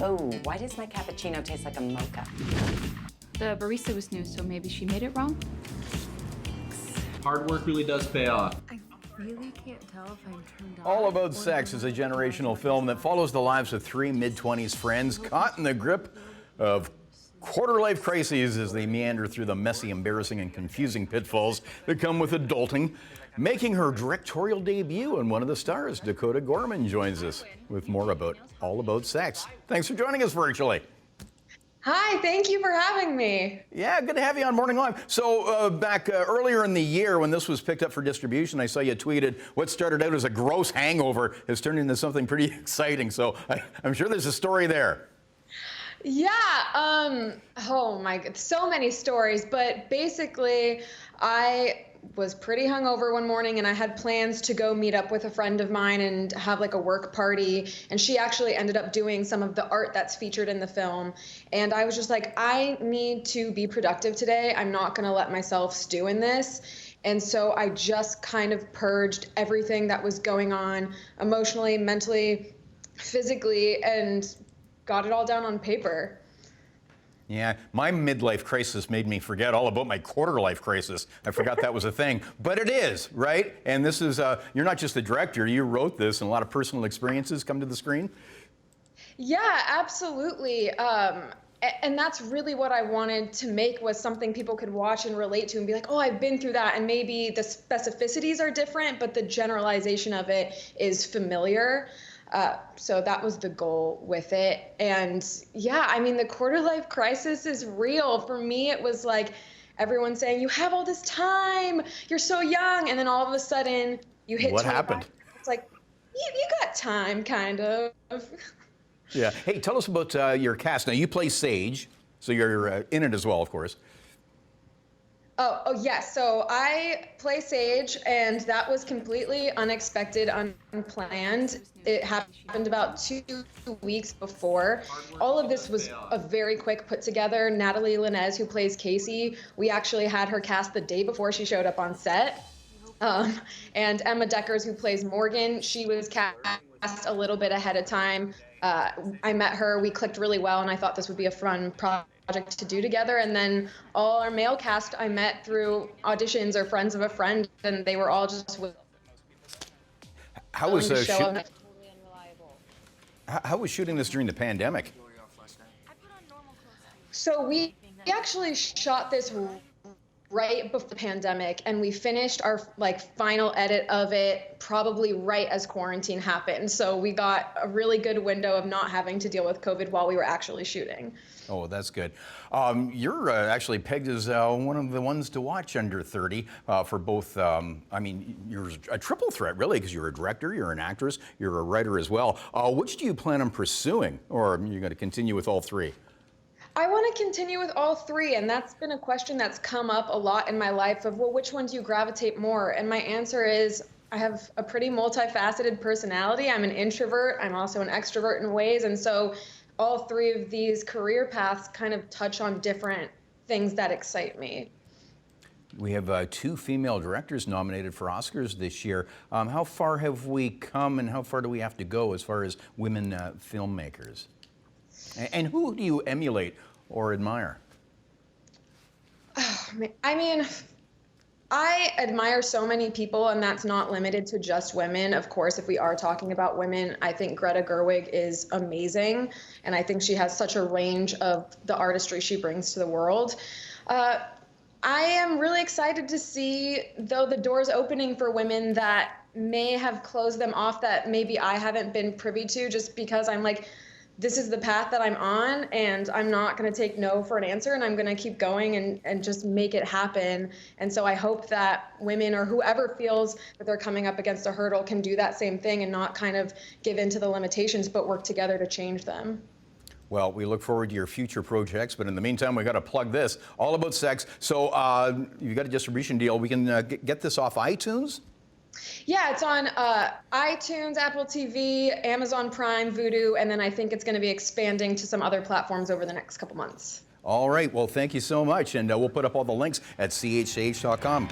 Oh, why does my cappuccino taste like a mocha? The barista was new, so maybe she made it wrong. Hard work really does pay off. I really can't tell if I'm turned on. All About Sex is a generational film that follows the lives of three mid-20s friends caught in the grip of quarter-life crises as they meander through the messy, embarrassing, and confusing pitfalls that come with adulting. Making her directorial debut, and one of the stars, Dakota Gorman, joins us with more about All About Sex. Thanks for joining us virtually. Hi, thank you for having me. Yeah, good to have you on Morning Live. So back earlier in the year when this was picked up for distribution, I saw you tweeted what started out as a gross hangover has turned into something pretty exciting. So I'm sure there's a story there. Yeah, oh my God, so many stories, but basically I was pretty hungover one morning and I had plans to go meet up with a friend of mine and have like a work party, and she actually ended up doing some of the art that's featured in the film, and I was just like, I need to be productive today. I'm not gonna let myself stew in this. And so I just kind of purged everything that was going on emotionally, mentally, physically, and got it all down on paper. Yeah, my midlife crisis made me forget all about my quarter-life crisis. I forgot that was a thing, but it is, right? And this is, you're not just the director, you wrote this, and a lot of personal experiences come to the screen? Yeah, absolutely. And that's really what I wanted to make, was something people could watch and relate to and be like, oh, I've been through that. And maybe the specificities are different, but the generalization of it is familiar. So that was the goal with it. And yeah, I mean, the quarter life crisis is real. For me, it was like everyone saying, you have all this time, you're so young. And then all of a sudden you hit What 25. happened? It's like, you got time, kind of. Yeah. Hey, tell us about your cast. Now, you play Sage, so you're in it as well, of course. Oh, yes. So I play Sage, and that was completely unexpected, unplanned. It happened about 2 weeks before. All of this was a very quick put together. Natalie Linez, who plays Casey, we actually had her cast the day before she showed up on set. And Emma Deckers, who plays Morgan, she was cast a little bit ahead of time. I met her, we clicked really well, and I thought this would be a fun project to do together. And then all our male cast I met through auditions or friends of a friend, and they were all just How was how was shooting this during the pandemic? So we actually shot this right before the pandemic, and we finished our final edit of it probably right as quarantine happened. So we got a really good window of not having to deal with COVID while we were actually shooting. Oh, that's good. You're actually pegged as one of the ones to watch under 30 for both, I mean, you're a triple threat, really, because you're a director, you're an actress, you're a writer as well. Which do you plan on pursuing, or are you going to continue with all three? I want to continue with all three, and that's been a question that's come up a lot in my life of, well, which one do you gravitate more? And my answer is, I have a pretty multifaceted personality. I'm an introvert. I'm also an extrovert in ways, and so all three of these career paths kind of touch on different things that excite me. We have 2 female directors nominated for Oscars this year. How far have we come, and how far do we have to go as far as women filmmakers? And who do you emulate or admire? I mean, I admire so many people, and that's not limited to just women. Of course, if we are talking about women, I think Greta Gerwig is amazing, and I think she has such a range of the artistry she brings to the world. I am really excited to see, though, the doors opening for women that may have closed them off, that maybe I haven't been privy to, just because I'm like, this is the path that I'm on, and I'm not going to take no for an answer, and I'm going to keep going and just make it happen. And so I hope that women, or whoever feels that they're coming up against a hurdle, can do that same thing and not kind of give in to the limitations, but work together to change them. Well, we look forward to your future projects, but in the meantime, we got to plug this, All About Sex. So you got a distribution deal. We can get this off iTunes? Yeah, it's on iTunes, Apple TV, Amazon Prime, Vudu, and then I think it's going to be expanding to some other platforms over the next couple months. All right. Well, thank you so much. And we'll put up all the links at chh.com.